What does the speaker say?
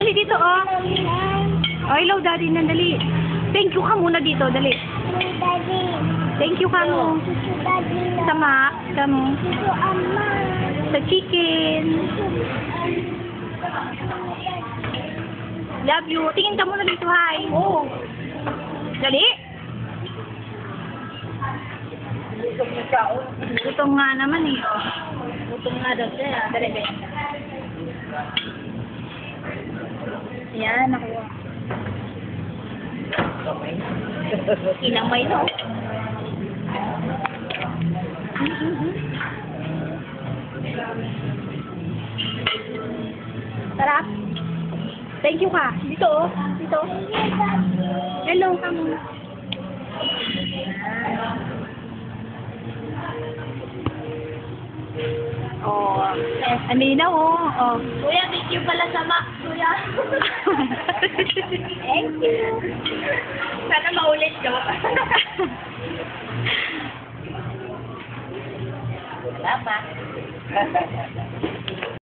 Dali dito, oh. Oh, hello, daddy, nandali. Thank you ka muna dito, dali. Daddy. Thank you ka mo. Daddy. Sa mak, sa mo. Ama. Sa chicken. Love you. Tingin ka muna dito, hi. Oh. Dali. Gutom nga naman eh. Gutom nga daw siya. Dali, dali. Yan, nakuha. Kinamay, no? Sarap. Thank you ka. Dito, oh. Dito. Hello, kamo. Oh, Amina, oh. Oh. Kuya, thank you pala sa mak. Kuya. Thank you. Sana maulit ko. Salamat.